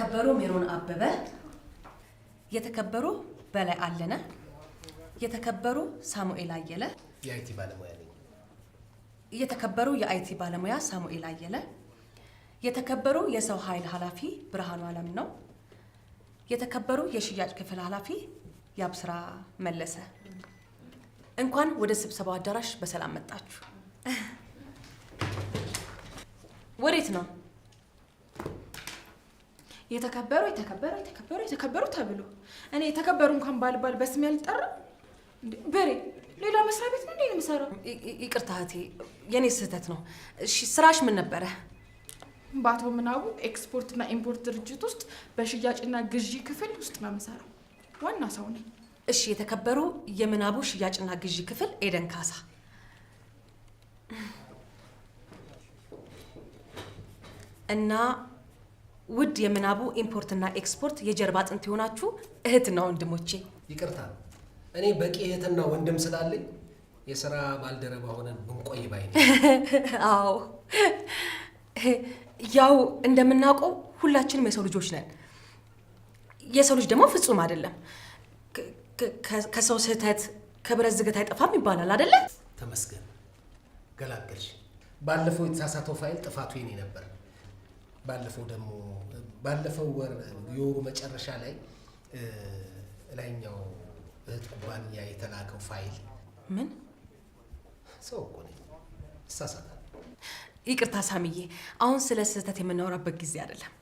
የተከበሩ ሜሮን አበበ፣ የተከበሩ በላይ አለነ፣ የተከበሩ ሳሙኤል አየለ፣ የአይቲ ባለሙያ ነኝ። የተከበሩ የአይቲ ባለሙያ ሳሙኤል አየለ፣ የተከበሩ የሰው ኃይል ኃላፊ ብርሃኑ አለም ነው፣ የተከበሩ የሽያጭ ክፍል ኃላፊ ያብስራ መለሰ። እንኳን ወደ ስብሰባው አዳራሽ በሰላም መጣችሁ። ወዴት ነው? የተከበሩ ተብሎ እኔ የተከበሩ እንኳን ባልባል በስሜ ያልጠራ በሬ ሌላ መስሪያ ቤት ነው እንዴ የምሰራው? ይቅርታ እህቴ፣ የኔ ስህተት ነው። እሺ ስራሽ ምን ነበረ? በአቶ ምናቡ ኤክስፖርትና ኢምፖርት ድርጅት ውስጥ በሽያጭና ግዢ ክፍል ውስጥ ነው የምሰራው። ዋና ሰው ነኝ። እሺ የተከበሩ የምናቡ ሽያጭና ግዢ ክፍል ኤደን ካሳ፣ እና ውድ የምናቡ ኢምፖርትና ኤክስፖርት የጀርባ አጥንት የሆናችሁ እህትና ወንድሞቼ። ይቅርታ እኔ በቂ እህትና ወንድም ስላለኝ የሥራ ባልደረባ ሆነን ብንቆይ ባይ ነኝ። አዎ ያው እንደምናውቀው ሁላችንም የሰው ልጆች ነን። የሰው ልጅ ደግሞ ፍጹም አይደለም። ከሰው ስህተት ከብረት ዝገት አይጠፋም ይባላል አይደለ? ተመስገን ገላገልሽ። ባለፈው የተሳሳተው ፋይል ጥፋቱ የኔ ነበር። ባለፈው ወር የወሩ መጨረሻ ላይ ላይኛው እህት ኩባንያ የተላከው ፋይል ምን ሰው እኮ ነኝ፣ እሳሳታለሁ። ይቅርታ ሳሚዬ፣ አሁን ስለ ስህተት የምናወራበት ጊዜ አይደለም።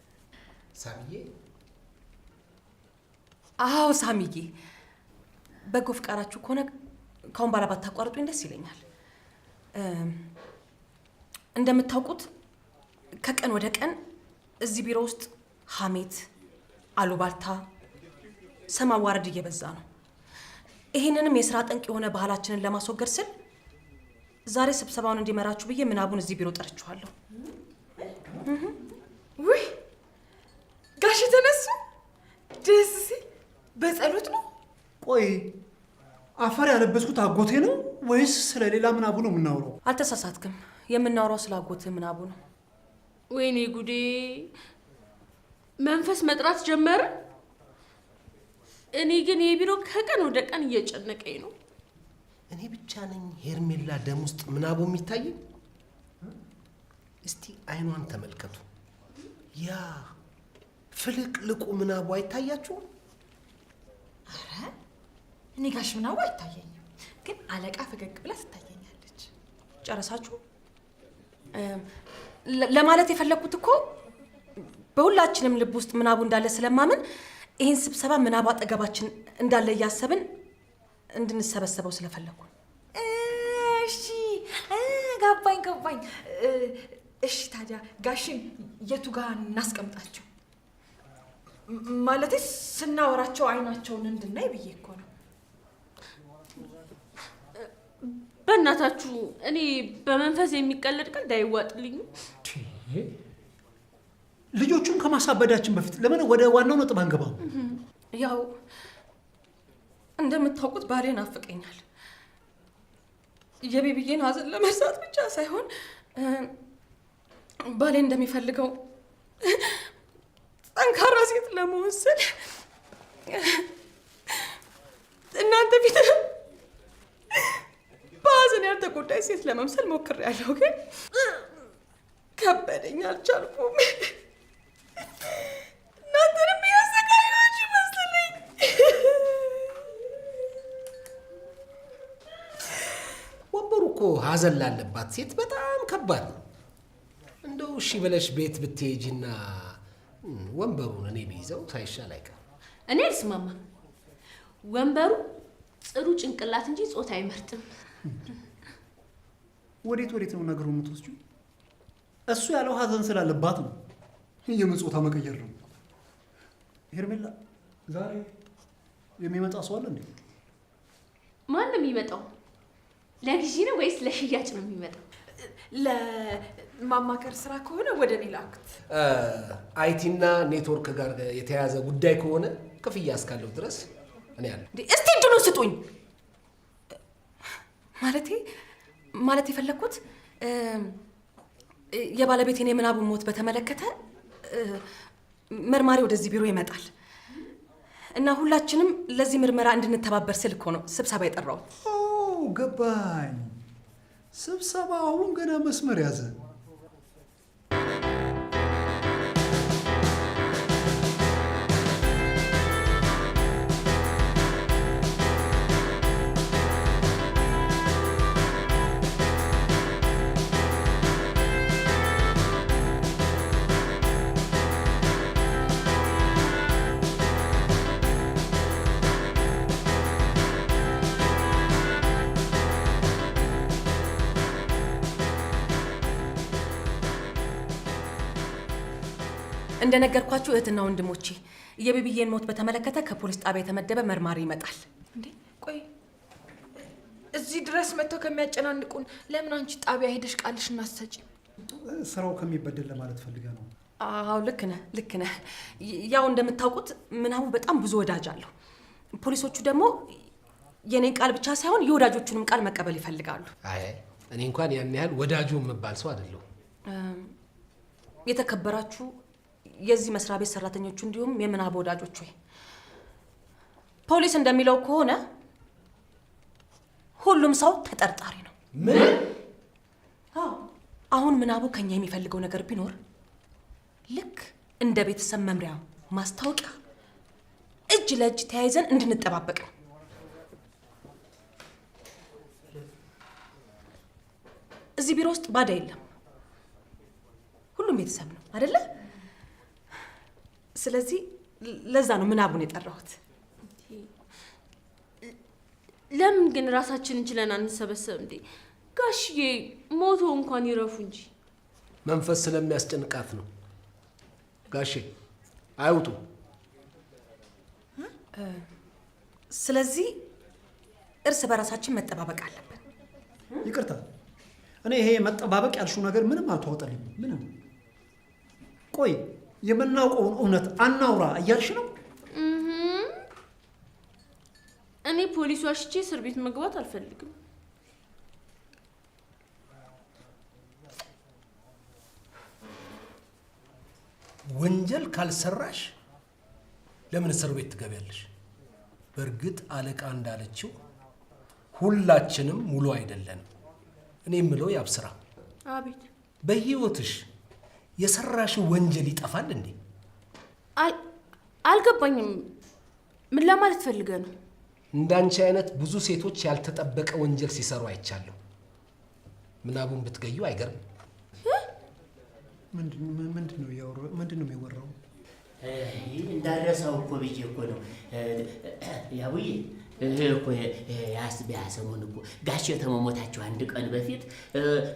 ሳሚዬ? አዎ ሳሚዬ፣ በጎ ፍቃዳችሁ ከሆነ ካሁን በኋላ ባታቋርጡኝ ደስ ይለኛል። እንደምታውቁት ከቀን ወደ ቀን እዚህ ቢሮ ውስጥ ሐሜት፣ አሉባልታ፣ ስም ማዋረድ እየበዛ ነው። ይህንንም የስራ ጠንቅ የሆነ ባህላችንን ለማስወገድ ስል ዛሬ ስብሰባውን እንዲመራችሁ ብዬ ምናቡን እዚህ ቢሮ ጠርቼዋለሁ። ውይ ጋሽ ተነሱ፣ ደስ ሲል። በጸሎት ነው? ቆይ አፈር ያለበስኩት አጎቴ ነው ወይስ ስለ ሌላ ምናቡ ነው የምናወራው? አልተሳሳትክም። የምናወራው ስለ አጎትህ ምናቡ ነው። ወይኔ ጉዴ! መንፈስ መጥራት ጀመረ። እኔ ግን የቢሮ ከቀን ወደ ቀን እየጨነቀኝ ነው። እኔ ብቻ ነኝ ሄርሜላ ደም ውስጥ ምናቡ የሚታየኝ? እስቲ አይኗን ተመልከቱ። ያ ፍልቅልቁ ምናቡ አይታያችሁም? አረ እኔ ጋሽ ምናቡ አይታየኝም፣ ግን አለቃ ፈገግ ብላ ትታየኛለች። ጨረሳችሁ? ለማለት የፈለኩት እኮ በሁላችንም ልብ ውስጥ ምናቡ እንዳለ ስለማምን ይህን ስብሰባ ምናቡ አጠገባችን እንዳለ እያሰብን እንድንሰበሰበው ስለፈለኩ። እሺ ገባኝ። እሺ ታዲያ ጋሽን የቱ ጋር እናስቀምጣቸው? ማለቴ ስናወራቸው አይናቸውን እንድናይ ብዬ እኮ ነው። በእናታችሁ እኔ በመንፈስ የሚቀለድ ቀልድ አይዋጥልኝም። ልጆቹን ከማሳበዳችን በፊት ለምን ወደ ዋናው ነጥብ አንገባም? ያው እንደምታውቁት ባሌ ናፍቀኛል። የቤቢዬን ሐዘን ለመርሳት ብቻ ሳይሆን ባሌ እንደሚፈልገው ጠንካራ ሴት ለመወሰን እናንተ ፊት በሐዘን ያልተጎዳች ሴት ለመምሰል ሞክሬያለሁ፣ ግን ከበደኝ፣ አልቻልኩም። እናንተንም ያሰቃያችሁ ይመስለኝ። ወንበሩ እኮ ሐዘን ላለባት ሴት በጣም ከባድ ነው። እንደው እሺ ብለሽ ቤት ብትሄጂና ወንበሩን እኔ ብይዘው ሳይሻል አይቀርም። እኔ አልስማማም። ወንበሩ ጥሩ ጭንቅላት እንጂ ጾታ አይመርጥም። ወዴት ነው ነገሩ የምትወስጂው? እሱ ያለው ሐዘን ስላለባት ነው። የምን ጾታ መቀየር ነው? ሄርሜላ ዛሬ የሚመጣ ሰው አለ እንዴ? ማን ነው የሚመጣው? ለግዢ ነው ወይስ ለሽያጭ ነው የሚመጣው? ለማማከር ስራ ከሆነ ወደ እኔ ላኩት። አይቲና ኔትወርክ ጋር የተያያዘ ጉዳይ ከሆነ ክፍያ እስካለው ድረስ እኔ አለ። እስቲ እድሉን ስጡኝ። ማለት የፈለኩት የባለቤቴን የምናቡን ሞት በተመለከተ መርማሪ ወደዚህ ቢሮ ይመጣል እና ሁላችንም ለዚህ ምርመራ እንድንተባበር ስል እኮ ነው ስብሰባ የጠራሁት። ገባኝ። ስብሰባ አሁን ገና መስመር ያዘ። እንደነገርኳችሁ እህትና ወንድሞቼ የቤቢዬን ሞት በተመለከተ ከፖሊስ ጣቢያ የተመደበ መርማሪ ይመጣል። እንዴ ቆይ፣ እዚህ ድረስ መጥተው ከሚያጨናንቁን ለምን አንቺ ጣቢያ ሄደሽ ቃልሽ እናሰጪ? ስራው ከሚበደል ለማለት ፈልገ ነው። አዎ ልክ ነህ። ያው እንደምታውቁት ምናቡ በጣም ብዙ ወዳጅ አለው። ፖሊሶቹ ደግሞ የኔን ቃል ብቻ ሳይሆን የወዳጆቹንም ቃል መቀበል ይፈልጋሉ። አይ እኔ እንኳን ያን ያህል ወዳጁ የምባል ሰው አይደለሁ። የተከበራችሁ የዚህ መስሪያ ቤት ሰራተኞቹ እንዲሁም የምናብ ወዳጆች ሆይ፣ ፖሊስ እንደሚለው ከሆነ ሁሉም ሰው ተጠርጣሪ ነው። ምን? አሁን ምናቡ ከኛ የሚፈልገው ነገር ቢኖር ልክ እንደ ቤተሰብ መምሪያ ማስታወቂያ እጅ ለእጅ ተያይዘን እንድንጠባበቅ ነው። እዚህ ቢሮ ውስጥ ባዳ የለም፣ ሁሉም ቤተሰብ ነው አይደለ? ስለዚህ ለዛ ነው ምናቡን የጠራሁት። ለምን ግን ራሳችንን ችለን አንሰበሰብ እንዴ? ጋሽዬ ሞቶ እንኳን ይረፉ እንጂ። መንፈስ ስለሚያስጨንቃት ነው። ጋሼ አይውጡ። ስለዚህ እርስ በራሳችን መጠባበቅ አለብን። ይቅርታ፣ እኔ ይሄ መጠባበቅ ያልሽው ነገር ምንም አልተዋጠልኝም። ምንም። ቆይ የምናውቀውን እውነት አናውራ እያልሽ ነው? እኔ ፖሊሱ አሽቼ እስር ቤት መግባት አልፈልግም። ወንጀል ካልሰራሽ ለምን እስር ቤት ትገቢያለሽ? በእርግጥ አለቃ እንዳለችው ሁላችንም ሙሉ አይደለንም። እኔ የምለው ያብስራ፣ አቤት። በህይወትሽ የሰራሽው ወንጀል ይጠፋል እንዴ? አልገባኝም። ምን ለማለት ፈልገህ ነው? እንዳንቺ አይነት ብዙ ሴቶች ያልተጠበቀ ወንጀል ሲሰሩ አይቻለሁ። ምናቡን ብትገዩ አይገርም። ምንድን ነው የሚወራው? እንዳረሳው እኮ ብዬ እኮ ነው ያቡዬ። እኮ ያስቢያ ሰሞን እኮ ጋሼ ተመሞታቸው አንድ ቀን በፊት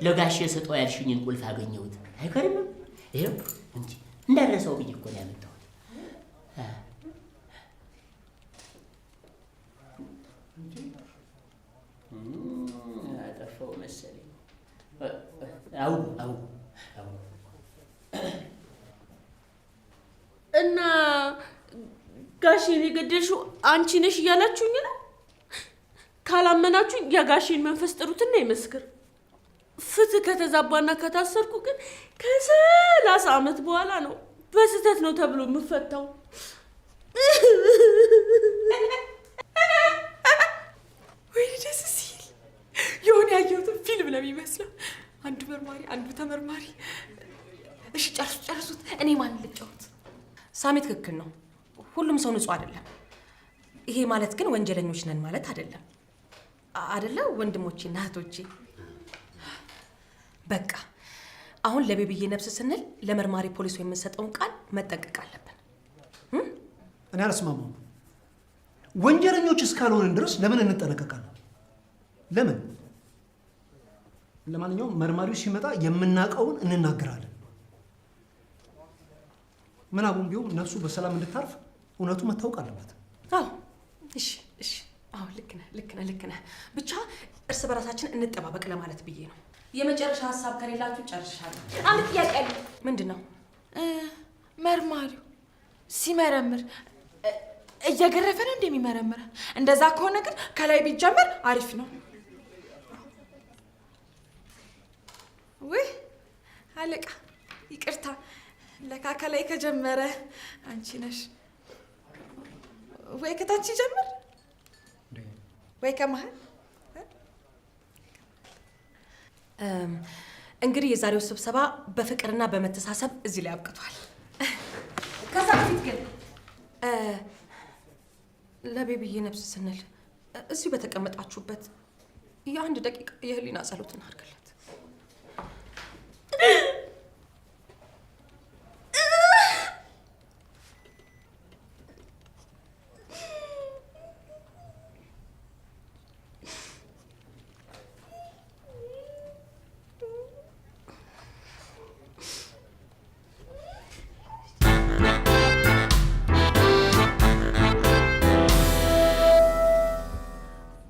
ለጋሼ ሰጠው ያልሽኝን ቁልፍ አገኘሁት። አይገርምም? ይሄው እንጂ እንዳረሳው ብዬ እኮ ነው ያመጣሁት። አጠፋው መሰለኝ። አው እና ጋሼን የገደልሽው አንቺ ነሽ እያላችሁኝ ነው? ካላመናችሁኝ የጋሼን መንፈስ ጥሩትና ይመስክር። ፍትህ ከተዛባና ከታሰርኩ ግን ከ30 ዓመት በኋላ ነው በስህተት ነው ተብሎ የምፈታው። ወይ ደስ ሲል የሆነ ያየሁትን ፊልም ነው የሚመስለው። አንዱ መርማሪ፣ አንዱ ተመርማሪ። እሺ ጨርሱት። እኔ ማን ልጫወት? ሳሚ ትክክል ነው። ሁሉም ሰው ንጹህ አይደለም። ይሄ ማለት ግን ወንጀለኞች ነን ማለት አይደለም። አይደለ ወንድሞቼና እህቶቼ? በቃ አሁን ለቤቢዬ ነፍስ ስንል ለመርማሪ ፖሊሱ የምንሰጠውን ቃል መጠንቀቅ አለብን። እኔ አልስማማም። ወንጀለኞች እስካልሆንን ድረስ ለምን እንጠነቀቃለን? ለምን? ለማንኛውም መርማሪው ሲመጣ የምናውቀውን እንናገራለን። ምናቡም ቢሆን ነፍሱ በሰላም እንድታርፍ እውነቱ መታወቅ አለበት። አዎ እሺ። አዎ ልክ ነህ። ብቻ እርስ በራሳችን እንጠባበቅ ለማለት ብዬ ነው። የመጨረሻ ሀሳብ ከሌላችሁ ጨርሻለሁ። አንድ ጥያቄ አለ። ምንድን ነው? መርማሪው ሲመረምር እየገረፈ ነው እንደሚመረምረው? እንደዛ ከሆነ ግን ከላይ ቢጀመር አሪፍ ነው። ውይ አለቃ ይቅርታ፣ ለካ ከላይ ከጀመረ አንቺ ነሽ ወይ ከታች ጀመር ወይ ከመሃል? እንግዲህ የዛሬው ስብሰባ በፍቅርና በመተሳሰብ እዚህ ላይ አብቅቷል። ከዛ በፊት ግን ለቤቢዬ ነፍስ ስንል እዚሁ በተቀመጣችሁበት የ1 ደቂቃ የህሊና ጸሎት እናድርግለት።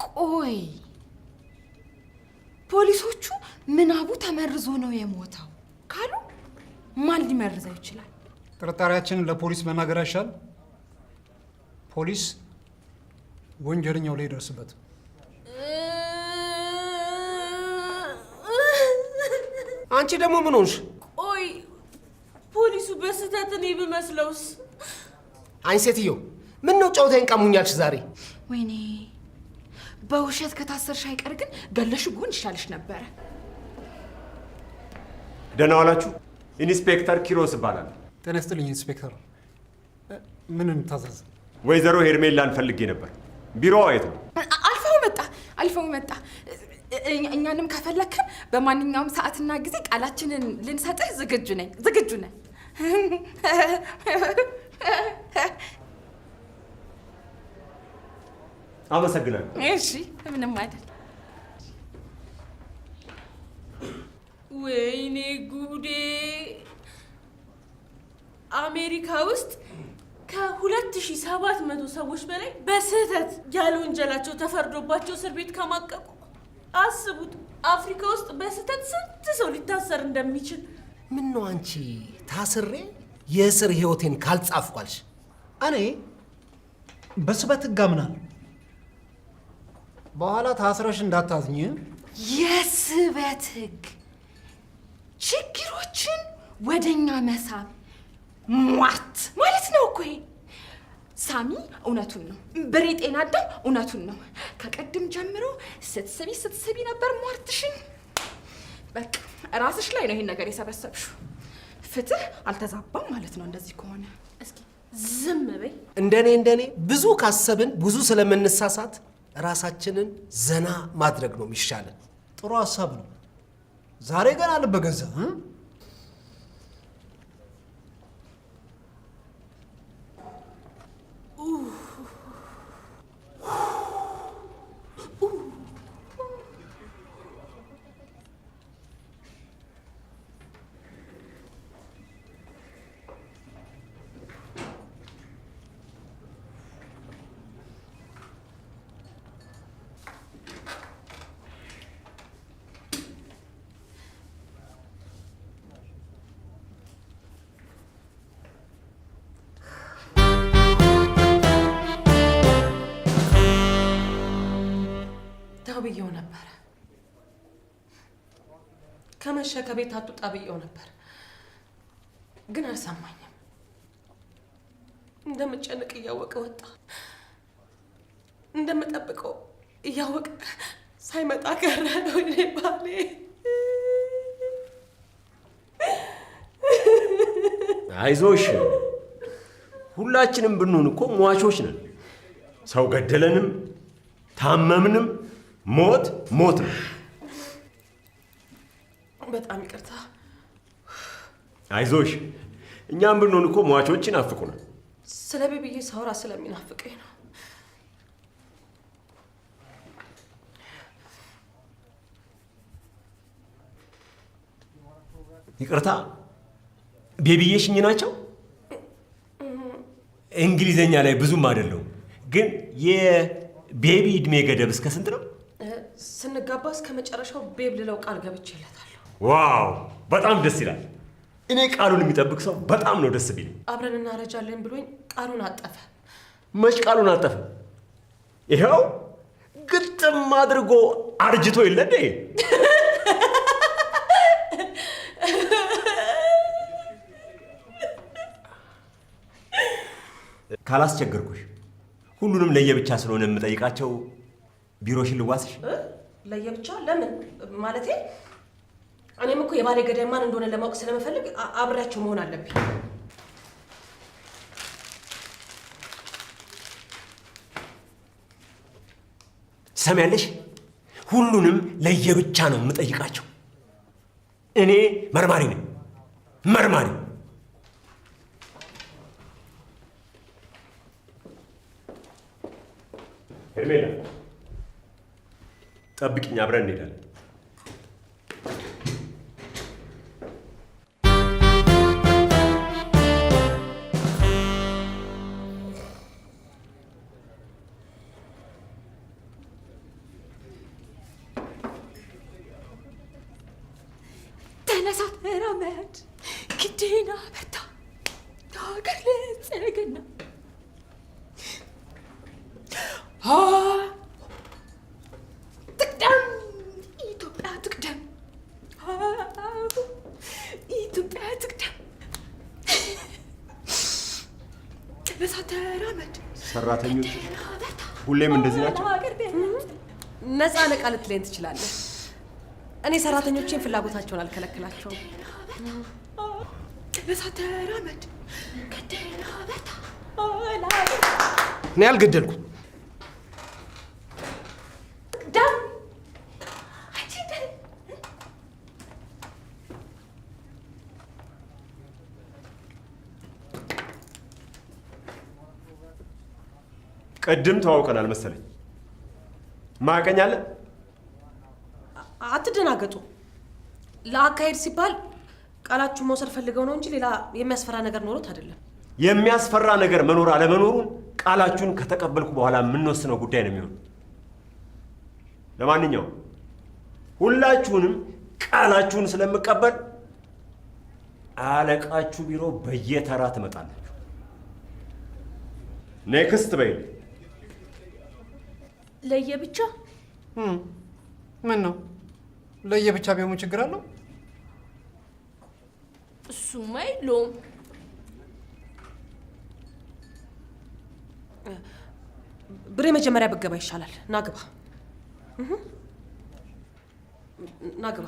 ቆይ ፖሊሶቹ ምናቡ ተመርዞ ነው የሞተው ካሉ ማን ሊመርዘው ይችላል? ጥርጣሬያችንን ለፖሊስ መናገር አይሻል? ፖሊስ ወንጀለኛው ላይ ይደርስበት። አንቺ ደግሞ ምን ሆንሽ? ቆይ ፖሊሱ በስህተት እኔ ብመስለውስ? አይ ሴትዮ፣ ምን ነው ጨዋታዬን ቀሙኛልሽ ዛሬ? ወይኔ በውሸት ከታሰርሽ አይቀር ግን ገለሽ ጎን ይሻልሽ ነበረ። ደህና ዋላችሁ። ኢንስፔክተር ኪሮስ እባላለሁ። ጤና ይስጥልኝ ኢንስፔክተር። ምን እንታዘዝ? ወይዘሮ ሄርሜላን ፈልጌ ነበር። ቢሮዋ የት ነው? አልፈው መጣ። እኛንም ከፈለክን በማንኛውም ሰዓትና ጊዜ ቃላችንን ልንሰጥህ ዝግጁ ነን። አመሰግናለሁ። እሺ፣ ምንም አይደል። ወይኔ ጉዴ! አሜሪካ ውስጥ ከ2700 ሰዎች በላይ በስህተት ያለ ወንጀላቸው ተፈርዶባቸው እስር ቤት ከማቀቁ አስቡት። አፍሪካ ውስጥ በስህተት ስንት ሰው ሊታሰር እንደሚችል። ምን ነው አንቺ ታስሬ የእስር ህይወቴን ካልጻፍኳልሽ? እኔ በስበት ህግ አምናለሁ። በኋላ ታስረሽ እንዳታዝኝ። የስበት ህግ ችግሮችን ወደኛ መሳብ ሟት ማለት ነው እኮ። ሳሚ እውነቱን ነው። ብሬ ጤና አዳም እውነቱን ነው። ከቀድም ጀምሮ ስትስቢ ነበር ሟርትሽን። በቃ ራስሽ ላይ ነው ይሄን ነገር የሰበሰብሽው። ፍትህ አልተዛባም ማለት ነው እንደዚህ ከሆነ። እስኪ ዝም በይ። እንደኔ ብዙ ካሰብን ብዙ ስለምንሳሳት ራሳችንን ዘና ማድረግ ነው የሚሻለን። ጥሩ ሀሳብ ነው። ዛሬ ገና ልበገዛ ብዬው ነበር። ከመሸ ከቤት አትውጣ ብዬው ነበር፣ ግን አልሰማኝም። እንደምጨንቅ እያወቀ ወጣ። እንደምጠብቀው እያወቀ ሳይመጣ ቀረ። ወይኔ ባሌ። አይዞሽ፣ ሁላችንም ብንሆን እኮ ሟቾች ነን። ሰው ገደለንም ታመምንም ሞት ነው። በጣም ይቅርታ። አይዞሽ፣ እኛም ብንሆን እኮ ሟቾች ይናፍቁናል። ስለ ቤቢዬ ሳወራ ስለሚናፍቀኝ ነው። ይቅርታ፣ ቤቢዬ ሽኝ ናቸው? እንግሊዘኛ ላይ ብዙም አይደለሁም፣ ግን የቤቢ እድሜ ገደብ እስከ ስንት ነው? ስንጋባ እስከ መጨረሻው ቤብ ልለው ቃል ገብቼለታለሁ። ዋው፣ በጣም ደስ ይላል። እኔ ቃሉን የሚጠብቅ ሰው በጣም ነው ደስ ቢል። አብረን እናረጃለን ብሎኝ ቃሉን አጠፈ። መች ቃሉን አጠፈ? ይኸው ግጥም አድርጎ አርጅቶ የለ። ካላስቸገርኩሽ ሁሉንም ለየብቻ ስለሆነ የምጠይቃቸው ቢሮሽን ልዋስሽ? ለየብቻ ለምን ማለቴ? እኔም እኮ የባሌ ገዳይ ማን እንደሆነ ለማወቅ ስለምፈልግ አብሬያቸው መሆን አለብኝ። ትሰሚያለሽ? ሁሉንም ለየብቻ ነው የምጠይቃቸው። እኔ መርማሪ ነኝ፣ መርማሪ። ሄርሜላ ጠብቂኝ፣ አብረን እንሄዳለን። ተነሳ ተራመድ፣ ግዴና በርታ፣ ሀገር ልጽግና ትቅደም፣ ኢትዮጵያ ትቅደም፣ ኢትዮጵያ ትቅደም። ተነሳ ተራመድ። ሰራተኞች ሁሌም እንደዚህ ናቸው? ነፃ ነቃ ልትለኝ ትችላለህ። እኔ ሰራተኞቼን ፍላጎታቸውን አልከለክላቸውም። ተነሳ ተራመድ፣ ግዴና በርታ። እኔ አልገደልኩም። ቅድም ተዋውቀናል መሰለኝ። ማቀኛለን። አትደናገጡ። ለአካሄድ ሲባል ቃላችሁን መውሰድ ፈልገው ነው እንጂ ሌላ የሚያስፈራ ነገር ኖሮት አይደለም። የሚያስፈራ ነገር መኖር አለመኖሩን ቃላችሁን ከተቀበልኩ በኋላ የምንወስነው ጉዳይ ነው የሚሆን። ለማንኛውም ሁላችሁንም ቃላችሁን ስለምቀበል አለቃችሁ ቢሮ በየተራ ትመጣላችሁ። ኔክስት በይል። ለየብቻ ምን ነው ለየብቻ ቢሆን ችግር አለው? እሱማ የለውም። ብሬ መጀመሪያ ብገባ ይሻላል። ናግባ ናግባ።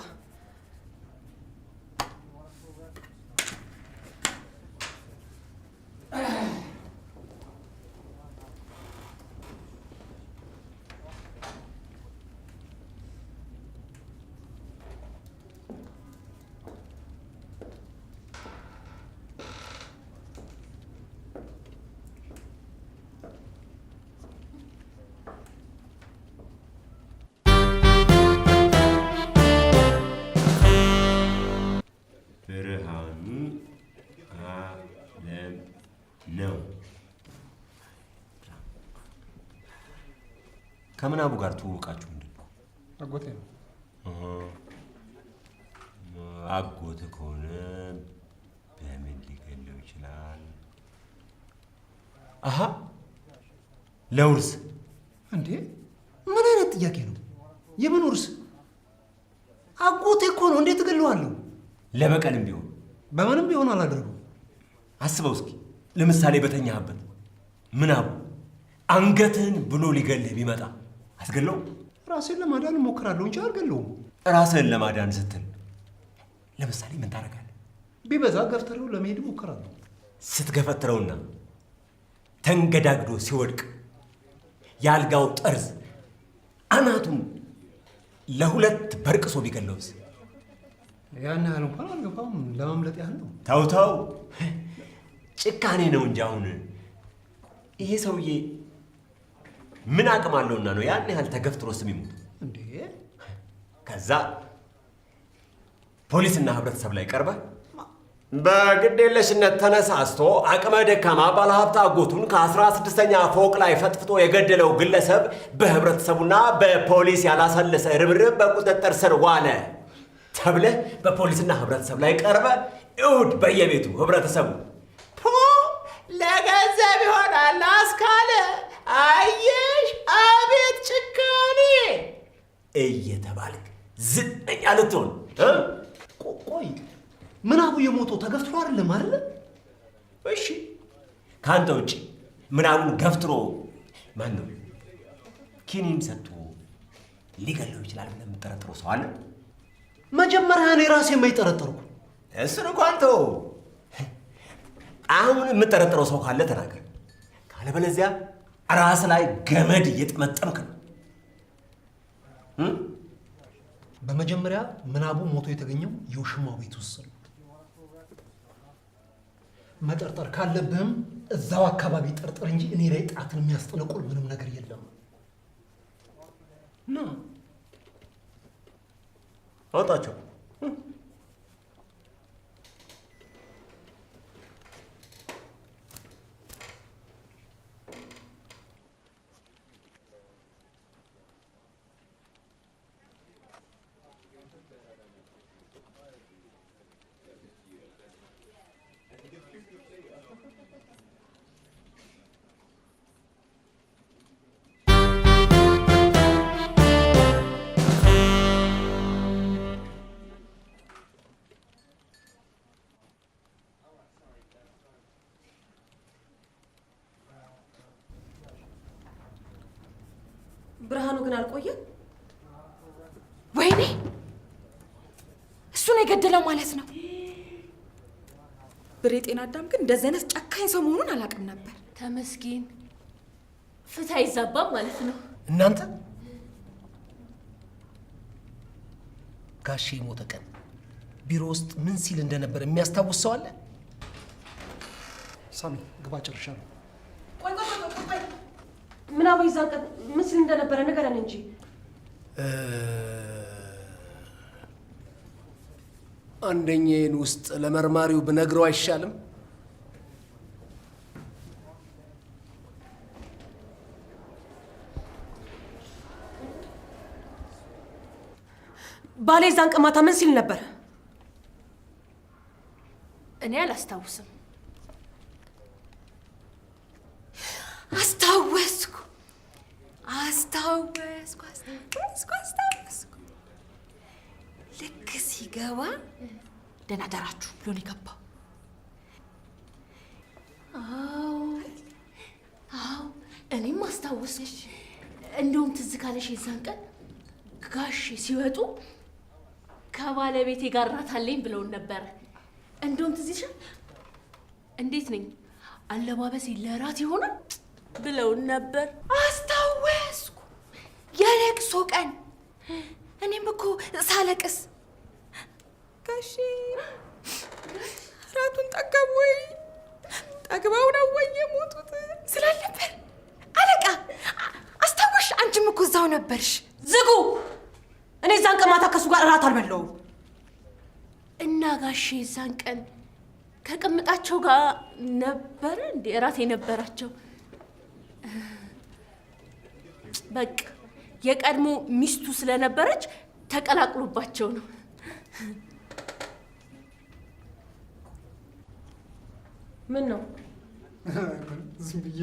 ብርሃኑ አለም ነው። ከምናቡ ጋር ትውውቃችሁ ምንድን ነው? አጎቴ ነው። አጎት ከሆነ በምን ሊገለው ይችላል? አሀ ለውርስ። እንዴ ምን አይነት ጥያቄ ነው? የምን ውርስ? አጎቴ እኮ ነው። እንዴት እገለዋለሁ? ለበቀልም ቢሆን በምንም ቢሆን አላደርገው። አስበው እስኪ። ለምሳሌ በተኛህበት ምናቡ አንገትህን ብሎ ሊገልህ ቢመጣ አትገለው? ራሴን ለማዳን እሞክራለሁ እንጂ አልገለውም። ራስህን ለማዳን ስትል ለምሳሌ ምን ታደርጋለህ? ቢበዛ ገፍትሬው ለመሄድ እሞክራለሁ። ስትገፈትረውና ተንገዳግዶ ሲወድቅ የአልጋው ጠርዝ አናቱን ለሁለት በርቅሶ ቢገለውስ? ያን ያህል እንኳን አልገባም። ለማምለጥ ያህል ነው። ተው ጭካኔ ነው እንጂ አሁን ይሄ ሰውዬ ምን አቅም አለውና ነው ያን ያህል ተገፍትሮ ስም ይሞት እንዴ? ከዛ ፖሊስና ህብረተሰብ ላይ ቀርበ በግዴለሽነት ተነሳስቶ አቅመ ደካማ ባለሀብት አጎቱን ከ16ኛ ፎቅ ላይ ፈጥፍጦ የገደለው ግለሰብ በህብረተሰቡና በፖሊስ ያላሰለሰ ርብርብ በቁጥጥር ስር ዋለ ተብለህ በፖሊስና ህብረተሰብ ላይ ቀርበ እሑድ በየቤቱ ህብረተሰቡ ለገንዘብ ይሆናል አስካለ አየሽ አቤት ጭካኔ እየተባልክ ዝነኛ ልትሆን ቆይ ምናቡ የሞተው ተገፍትሮ አይደለም አይደል? እሺ ከአንተ ውጭ ምናምን ገፍትሮ ማን ነው ኪኒን ሰጥቶ ሊገለው ይችላል ብለህ የምጠረጥረው ሰው አለ? መጀመሪያ እኔ ራሴ የማይጠረጠርኩ እሱን እንኳን ተው። አሁን የምጠረጥረው ሰው ካለ ተናገር። ካለበለዚያ ራስ ላይ ገመድ እየጠመጠምክ ነው። በመጀመሪያ ምናቡ ሞቶ የተገኘው የውሽማው ቤት ውስጥ ነው። መጠርጠር ካለብህም እዛው አካባቢ ጠርጥር እንጂ እኔ ላይ ጣትን የሚያስጠነቁል ምንም ነገር የለም። ና አውጣቸው። ብርሃኑ ግን አልቆየም። ወይኔ እሱን የገደለው ማለት ነው። ብሬ ጤና አዳም ግን እንደዚህ አይነት ጨካኝ ሰው መሆኑን አላውቅም ነበር። ተመስገን ፍትህ አይዛባም ማለት ነው። እናንተ ጋሼ ሞተ ቀን ቢሮ ውስጥ ምን ሲል እንደነበር የሚያስታውስ ሰው አለ? ሳሚ ግባ፣ ጨርሻለሁ። ቆይ ምናምን ይዛን ቀን ምን ሲል እንደነበረ ንገረን እንጂ። አንደኛዬን ውስጥ ለመርማሪው ብነግረው አይሻልም? ባሌ ዛን ቀን ማታ ምን ሲል ነበር? እኔ አላስታውስም። አስታወስኩ። ልክ ሲገባ ደህና ደራችሁ ብሎ ነው የገባው። አዎ እኔም አስታወስኩ። እንደውም ትዝ ካለሽ የዛን ቀን ጋሼ ሲወጡ ከባለቤቴ ጋር እራት አለኝ ብለውን ነበር። እንደውም ትዝ ይልሻል? እንዴት ነኝ አለባበሴ ለራት ይሆናል ብለውን ነበር። አስታወስኩ። የለቅሶ ቀን እኔም እኮ ሳለቅስ ጋሼ ራቱን ጠገቡ ወይ ጠግበው ነው ወይ የሞቱት ስላልነበር አለቃ አስታወሽ። አንቺም እኮ እዛው ነበርሽ። ዝጉ! እኔ ዛን ቀን ማታ ከሱ ጋር እራት አልበላሁም። እና ጋሼ ዛን ቀን ከቅምጣቸው ጋር ነበረ እንዴ እራት የነበራቸው? በቃ የቀድሞ ሚስቱ ስለነበረች ተቀላቅሎባቸው ነው። ምን ነው? ዝም ብዬ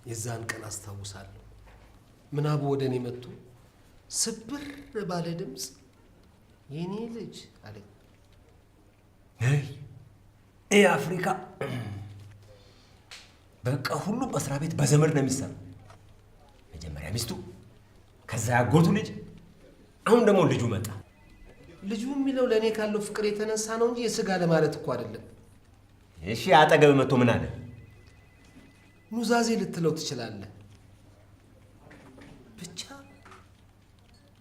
የዛን ቀን አስታውሳለሁ። ምናቡ ወደ እኔ መጥቶ ስብር ባለ ድምፅ የኔ ልጅ አለኝ። ይህ አፍሪካ በቃ ሁሉም መስሪያ ቤት በዘመድ ነው የሚሰራ። መጀመሪያ ሚስቱ፣ ከዛ ያጎቱ ልጅ፣ አሁን ደግሞ ልጁ መጣ። ልጁ የሚለው ለእኔ ካለው ፍቅር የተነሳ ነው እንጂ የስጋ ለማለት እኮ አይደለም። እሺ አጠገብ መጥቶ ምን አለ? ኑዛዜ ልትለው ትችላለህ። ብቻ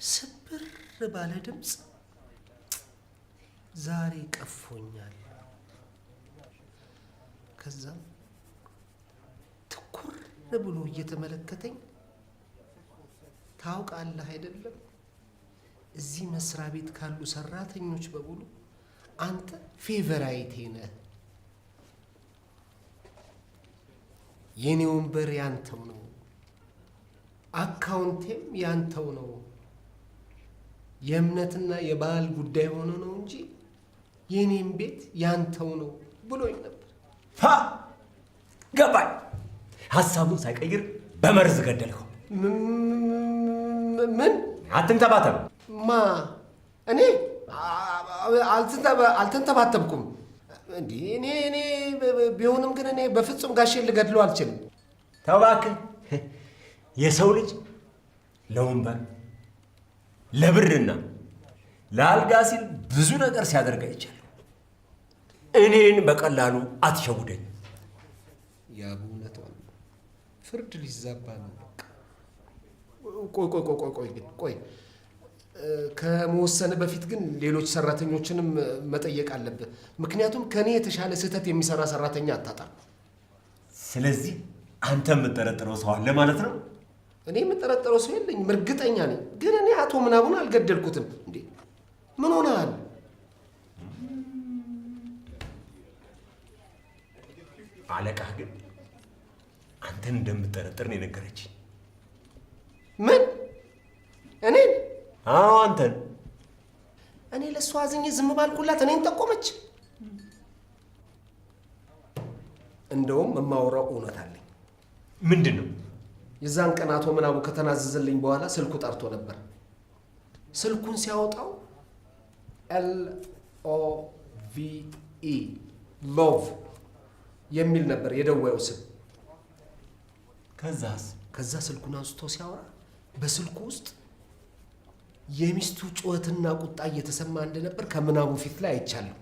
ስብር ባለ ድምፅ ዛሬ ቀፎኛል። ከዛም ትኩር ብሎ እየተመለከተኝ ታውቃለህ አይደለም እዚህ መስሪያ ቤት ካሉ ሰራተኞች በሙሉ አንተ ፌቨራይቴ ነህ። የኔ ወንበር ያንተው ነው፣ አካውንቴም ያንተው ነው። የእምነትና የባህል ጉዳይ ሆኖ ነው እንጂ የኔም ቤት ያንተው ነው ብሎኝ ነበር። ገባኝ። ሐሳቡን ሳይቀይር በመርዝ ገደልከው። ምን? አትንተባተብ። ማ? እኔ አልተንተባተብኩም። እንዴ እኔ ቢሆንም ግን እኔ በፍጹም ጋሼን ልገድለው አልችልም። ተው እባክህ። የሰው ልጅ ለወንበር ለብርና ለአልጋ ሲል ብዙ ነገር ሲያደርግ አይቻለሁ። እኔን በቀላሉ አትሸውደኝ። ያቡ እውነቷን ነው። ፍርድ ሊዛባ ነው። ቆይ ከመወሰን በፊት ግን ሌሎች ሰራተኞችንም መጠየቅ አለብህ። ምክንያቱም ከኔ የተሻለ ስህተት የሚሰራ ሰራተኛ አታጣም። ስለዚህ አንተ የምጠረጥረው ሰው አለ ማለት ነው? እኔ የምጠረጥረው ሰው የለኝም፣ እርግጠኛ ነኝ። ግን እኔ አቶ ምናቡን አልገደልኩትም። እንዴ ምን ሆነሃል? አለቃህ ግን አንተን እንደምጠረጥር ነው የነገረችኝ። ምን? እኔን? አዎ አንተን። እኔ ለእሷ አዝኜ ዝም ባልኩላት እኔን ጠቆመች። እንደውም የማወራው እውነት አለኝ። ምንድን ነው? የዛን ቀን አቶ ምናቡ ከተናዘዘልኝ በኋላ ስልኩ ጠርቶ ነበር። ስልኩን ሲያወጣው LOVE ሎቭ የሚል ነበር የደዋዩ ስም። ከዛ ስልኩን አንስቶ ሲያወራ በስልኩ ውስጥ የሚስቱ ጩኸትና ቁጣ እየተሰማ እንደነበር ከምናቡ ፊት ላይ አይቻለሁ።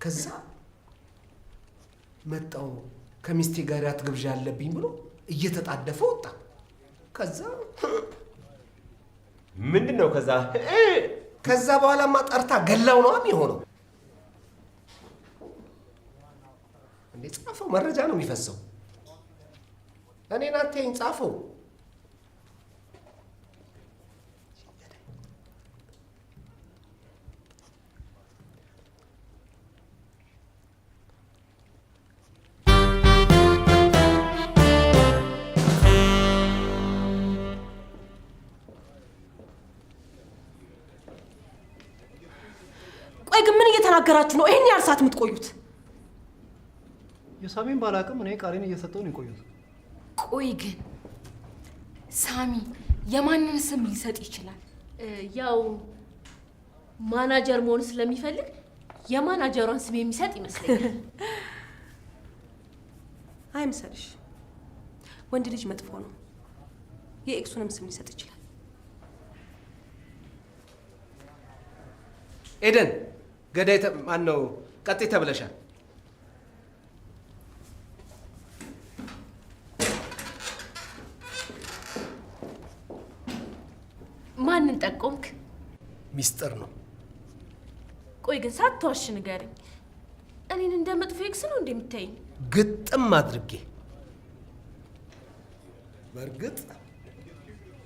ከዛ መጣው ከሚስቴ ጋር ያት ግብዣ አለብኝ ብሎ እየተጣደፈ ወጣ። ከዛ ምንድነው? ከዛ በኋላማ ጠርታ ገላው ነው የሚሆነው። እንዴ ጻፈው፣ መረጃ ነው የሚፈሰው። እኔን አትይኝ፣ ጻፈው። ቆይ ግን ምን እየተናገራችሁ ነው ይሄን ያህል ሰዓት የምትቆዩት? የሳሚን ባላቅም እኔ ቃሌን እየሰጠው ነው የቆዩት። ቆይ ግን ሳሚ የማንን ስም ሊሰጥ ይችላል? ያው ማናጀር መሆን ስለሚፈልግ የማናጀሯን ስም የሚሰጥ ይመስለኛል። አይምሰልሽ፣ ወንድ ልጅ መጥፎ ነው። የኤክሱንም ስም ሊሰጥ ይችላል። ኤደን ገዳይ ማነው? ቀጥይ ተብለሻል። ማንን ጠቆምክ? ሚስጥር ነው። ቆይ ግን ሳትዋሽ ንገረኝ። እኔን እንደ መጥፎ ኤክስ ነው እንደምታይኝ? ግጥም አድርጌ። በእርግጥ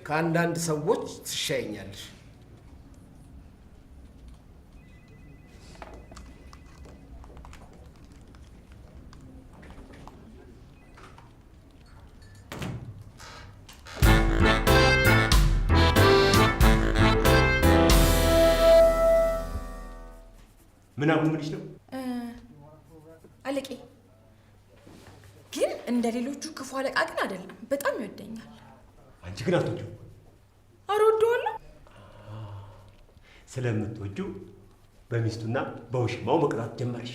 ከአንዳንድ ሰዎች ትሻይኛለሽ። ምን አሙምልሽ ነው? አለቄ ግን እንደ ሌሎቹ ክፉ አለቃ ግን አይደለም። በጣም ይወደኛል። አንቺ ግን አትወጂው። ኧረ እወደዋለሁ። ስለምትወጂው በሚስቱና በውሽማው መቅጣት ጀመርሽ።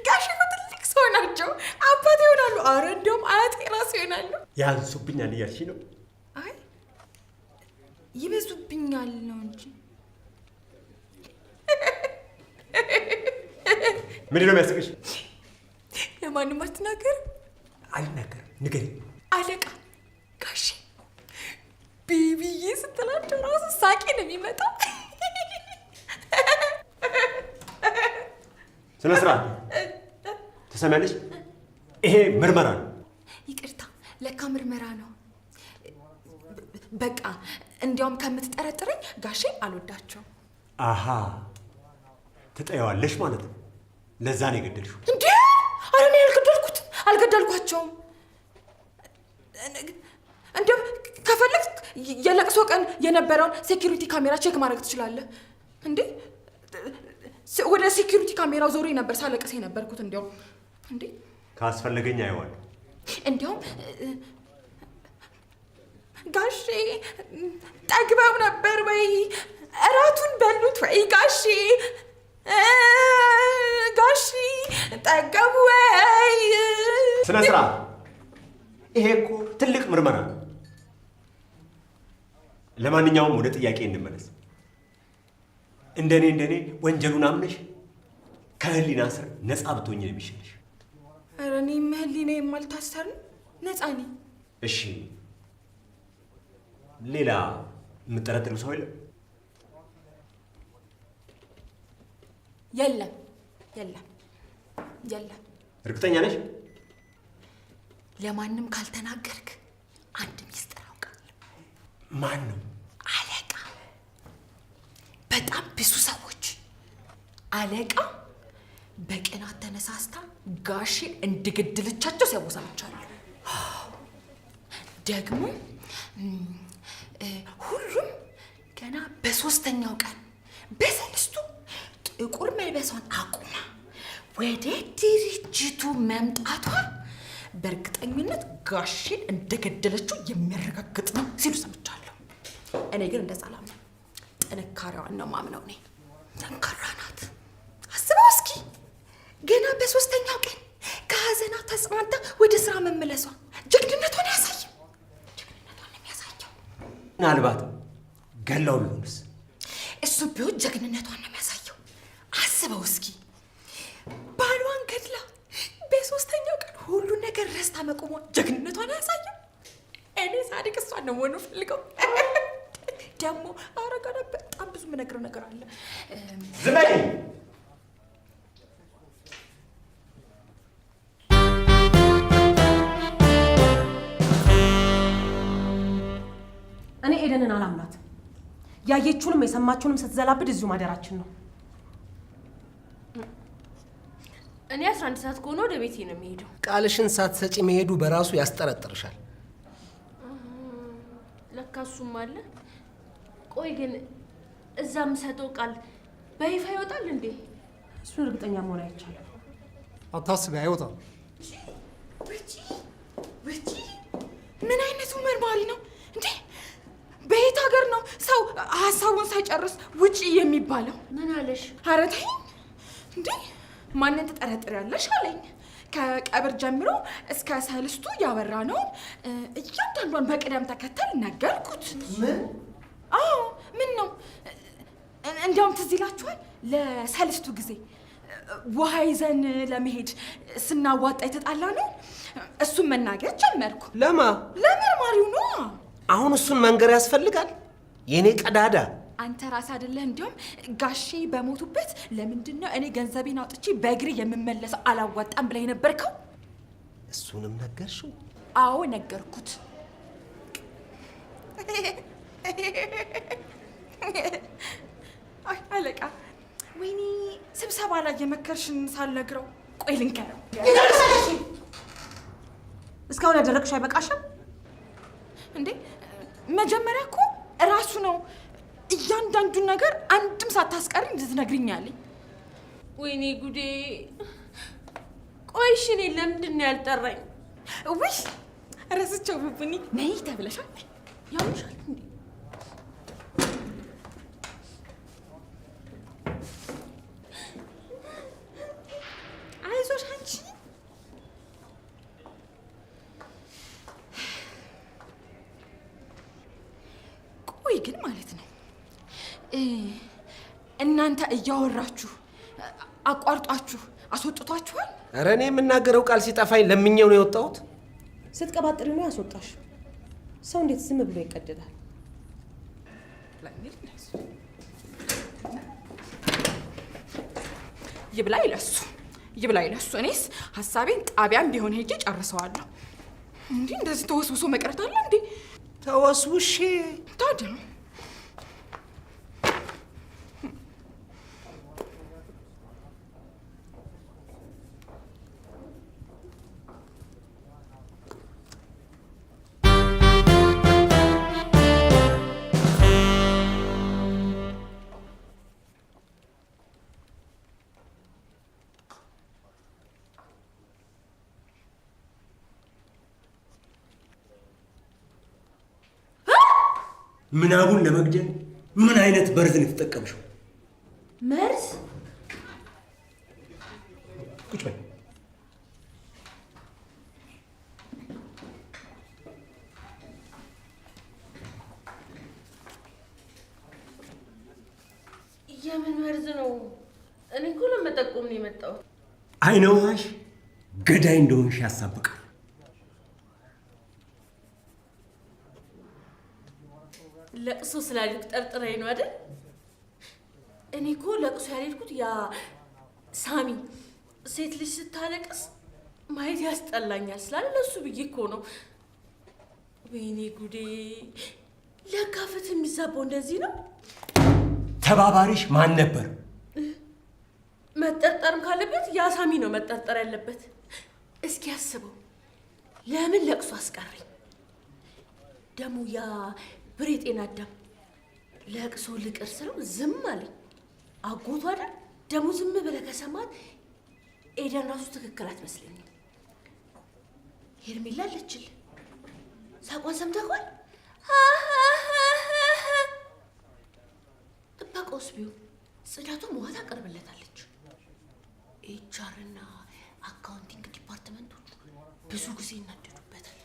ጋሽ እኮ ትልቅ ሰው ናቸው። አባቴ ይሆናሉ። ኧረ እንደውም አያቴ ራሱ ይሆናሉ። ያንሱብኛል እያልሽ ነው? አይ ይበዙብኛል ነው እንጂ። ምንድን ነው የሚያስቅሽ? ለማንም አትናገርም? አልናገርም። ንገሪኝ። አለቃ ጋሼ ቤቢዬ ስትላቸው ራሱ ሳቄ ነው የሚመጣው። ስነ ስርዓት ትሰሚያለሽ? ይሄ ምርመራ ነው። ይቅርታ፣ ለካ ምርመራ ነው። በቃ እንዲያውም ከምትጠረጥረኝ ጋሼ አልወዳቸውም። አሃ ትጠይዋለሽ ማለት ነው። ለዛ ነው የገደልሽው? እንዴ! ኧረ እኔ አልገደልኳቸውም። እንዲያውም ከፈለግ የለቅሶ ቀን የነበረውን ሴኩሪቲ ካሜራ ቼክ ማድረግ ትችላለህ እንዴ? ወደ ሴኩሪቲ ካሜራው ዞሬ ነበር ሳለቅስ የነበርኩት። እንዲያውም እንዴ ካስፈለገኝ አይዋል። እንዲያውም ጋሼ ጠግበው ነበር ወይ? እራቱን በሉት ወይ ጋሼ? ጋሼ ጠገቡ ወይ? ስነ ስርዓት። ይሄ እኮ ትልቅ ምርመራ ነው። ለማንኛውም ወደ ጥያቄ እንመለስ። እንደኔ ወንጀሉን አምነሽ ከህሊና ስር ነፃ ብትሆኝ ነው የሚሻልሽ። ኧረ እኔም ህሊና የማልታሰርን ነፃ ነኝ። እሺ ሌላ የምጠረጥር ሰው የለም? የለም። እርግጠኛ ነሽ? ለማንም ካልተናገርክ አንድ ሚስጥር አውቃለሁ። ማን ነው? አለቃ። በጣም ብዙ ሰዎች አለቃ በቅናት ተነሳስታ ጋሼን እንድገድልቻቸው ሲያወሳምቻለሁ። ደግሞ ሁሉም ገና በሶስተኛው ቀን በሰልስቱ ጥቁር መልበሷን አቁማ ወደ ድርጅቱ መምጣቷ በእርግጠኝነት ጋሼን እንደገደለችው የሚያረጋግጥ ነው ሲሉ ሰምቻለሁ። እኔ ግን እንደዛ አላምንም። ጥንካሬዋን ነው ማምነው። እኔ ጠንካራ ናት። አስበው እስኪ ገና በሶስተኛው ቀን ከሀዘና ተጽናንታ ወደ ስራ መመለሷ ጀግንነቷን ያሳየው። ምናልባት ገላው ቢሆንስ? እሱ ቢሆን ጀግንነቷን ነው የሚያሳየው። አስበው እስኪ ባሏን ገድላ በሶስተኛው ቀን ሁሉ ነገር ረስታ መቆሟ ጀግንነቷን ያሳየው። እኔ ሳድግ እሷን ነው መሆኑ ፈልገው። ደግሞ አረጋና በጣም ብዙ የምነግረው ነገር አለ። ዝም በይ። እኔ ኤደንን አላምናት። ያየችውንም የሰማችውንም ስትዘላብድ እዚሁ ማደራችን ነው። እኔ 11 ሰዓት ከሆነ ወደ ቤቴ ነው የሚሄደው። ቃልሽን ሳትሰጪ መሄዱ በራሱ ያስጠረጥርሻል። ለካ እሱም አለ። ቆይ ግን እዛ የምሰጠው ቃል በይፋ ይወጣል እንዴ? እሱን እርግጠኛ መሆን አይቻልም። አታስቢ፣ አይወጣም። ውጪ ምን አይነቱ መርማሪ ነው እንዴ? በየት ሀገር ነው ሰው ሀሳቡን ሳይጨርስ ውጪ የሚባለው? ምን አለሽ? ኧረ ተይኝ እንዴ! ማንን ትጠረጥሪያለሽ አለኝ። ከቀብር ጀምሮ እስከ ሰልስቱ ያወራ ነው እያንዳንዷን በቅደም ተከተል ነገርኩት። ምን? አዎ ምን ነው? እንዲያውም ትዝ ይላችኋል ለሰልስቱ ጊዜ ውሃ ይዘን ለመሄድ ስናዋጣ የተጣላ ነው። እሱን መናገር ጀመርኩ። ለማ? ለመርማሪው ነው። አሁን እሱን መንገር ያስፈልጋል? የኔ ቀዳዳ አንተ ራስህ አይደለህ እንዲያውም ጋሼ በሞቱበት ለምንድን ነው እኔ ገንዘቤን አውጥቼ በእግሬ የምመለሰው አላዋጣም ብለህ የነበርከው? እሱንም ነገርሽው? አዎ ነገርኩት። አይ አለቃ፣ ወይኔ ስብሰባ ላይ የመከርሽን ሳልነግረው። ቆይ ልንገረው። እስካሁን ያደረግሽ አይበቃሽም እንዴ? መጀመሪያ እኮ እራሱ ነው እያንዳንዱን ነገር አንድም ሳታስቀሪ እንድትነግሪኛለኝ። ወይኔ ጉዴ! ቆይሽ እኔ ለምንድን ነው ያልጠራኝ? ውይ ረስቸው ቡቡኒ ነይ ተብለሻል። ያምሻል እንዴ? አይዞሽ አንቺ። ቆይ ግን ማለት ነው እናንተ እያወራችሁ አቋርጧችሁ አስወጥቷችኋል? ኧረ እኔ የምናገረው ቃል ሲጠፋኝ ለምኜው ነው የወጣሁት። ስትቀባጥሪ ነው ያስወጣሽ። ሰው እንዴት ዝም ብሎ ይቀደዳል? ይብላኝ ለሱ። እኔስ ሀሳቤን ጣቢያም ቢሆን ሄጄ ጨርሰዋለሁ። እንዲህ እንደዚህ ተወስውሶ መቅረት አለ እንዴ? ተወስውሼ ታዲያ ምናቡን ለመግደል ምን አይነት መርዝ ነው የተጠቀምሽው? መርዝ? ቁጭ በይ። የምን መርዝ ነው? እኔ እኮ ለመጠቆም ነው የመጣው። አይነ ውሃሽ ገዳይ እንደሆንሽ ያሳብቃል። ለቅሶ ስላልኩ ጠርጥረኝ ነው አይደል? እኔ እኮ ለቅሶ ያልሄድኩት ያ ሳሚ ሴት ልጅ ስታለቅስ ማየት ያስጠላኛል ስላለ ለሱ ብዬ እኮ ነው። ወይኔ ጉዴ! ለካ ፍትህ የሚዛባው እንደዚህ ነው። ተባባሪሽ ማን ነበር? መጠርጠርም ካለበት ያ ሳሚ ነው መጠርጠር ያለበት። እስኪ አስበው፣ ለምን ለቅሶ አስቀረኝ? ደግሞ ያ ብሬ ጤና አዳም ለቅሶ ልቅር ስለው ዝም አለኝ። አጎቷ አይደል? ደግሞ ዝም ብለህ ከሰማት ኤደን ራሱ ትክክል አትመስለኝም። ሄርሜላ አለችልህ። ሳቋን ሰምተኸዋል? ጥበቃውስ ቢሆን ጽዳቱን ውሃ ታቀርብለታለች። ኤችአር እና አካውንቲንግ ዲፓርትመንቶች ብዙ ጊዜ ይናደዱበታል።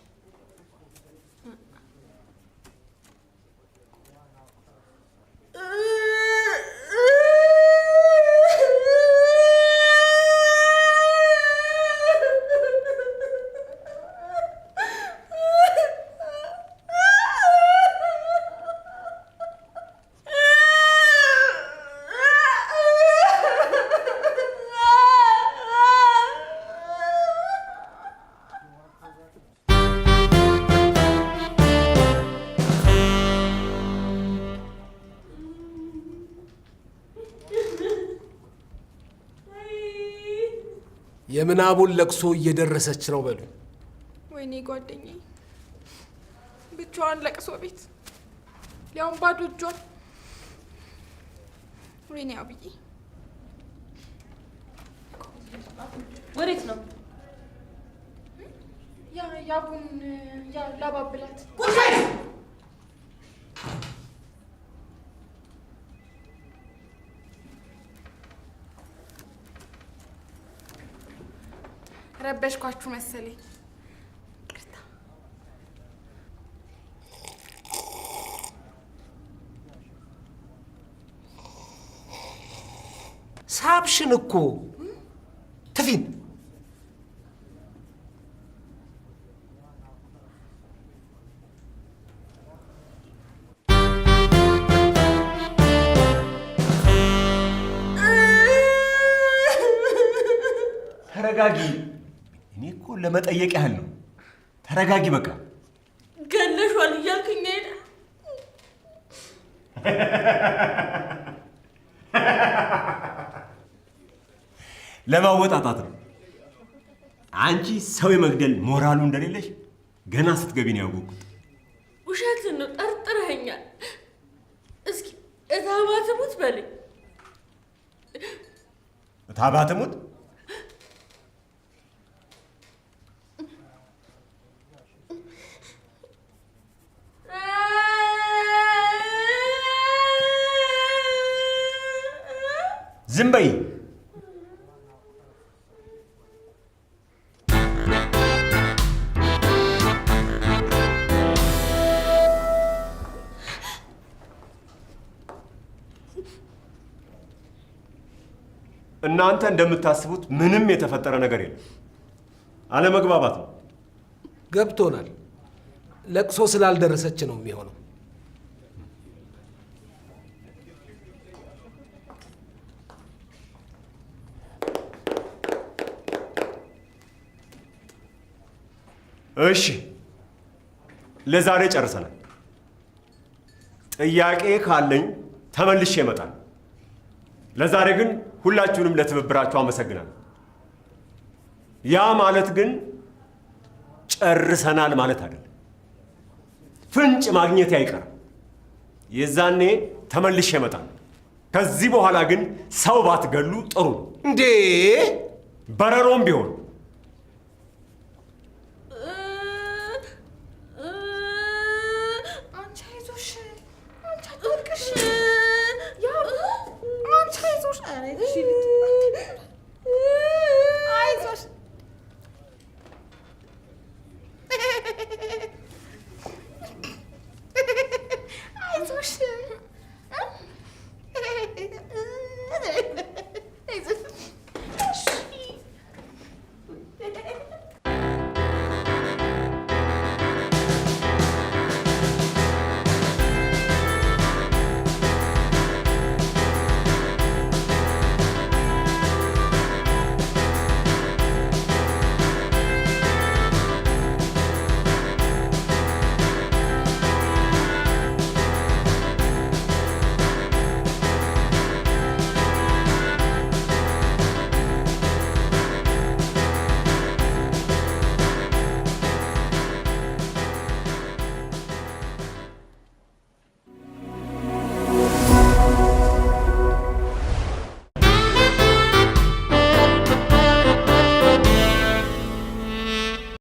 የምናቡን ለቅሶ እየደረሰች ነው በሉ። ወይኔ ጓደኛዬ ብቻዋን ለቅሶ ቤት ያውን ባዶ እጇን። ወይኔ አብዬ ወዴት ነው? ያቡን ላባብላት። ረበሽኳችሁ መሰለኝ። ቅርታ። ሳብሽን እኮ ትፊን። ተረጋጊ። እኔ እኮ ለመጠየቅ ያህል ነው። ተረጋጊ በቃ። ገለሿል እያልክኝ ሄደ። ለማወጣጣት ነው። አንቺ ሰው የመግደል ሞራሉ እንደሌለሽ ገና ስትገቢ ነው ያወቅሁት። ውሸትን ነው፣ ጠርጥረኸኛል። እስኪ እታባትሙት በለኝ። እታባትሙት? ዝም በይ። እናንተ እንደምታስቡት ምንም የተፈጠረ ነገር የለም። አለመግባባት ነው። ገብቶናል። ለቅሶ ስላልደረሰች ነው የሚሆነው። እሺ፣ ለዛሬ ጨርሰናል። ጥያቄ ካለኝ ተመልሼ እመጣለሁ። ለዛሬ ግን ሁላችሁንም ለትብብራችሁ አመሰግናለሁ። ያ ማለት ግን ጨርሰናል ማለት አይደለም። ፍንጭ ማግኘት አይቀርም። የዛኔ ተመልሼ እመጣለሁ። ከዚህ በኋላ ግን ሰው ባትገሉ ጥሩ ነው። እንዴ በረሮም ቢሆን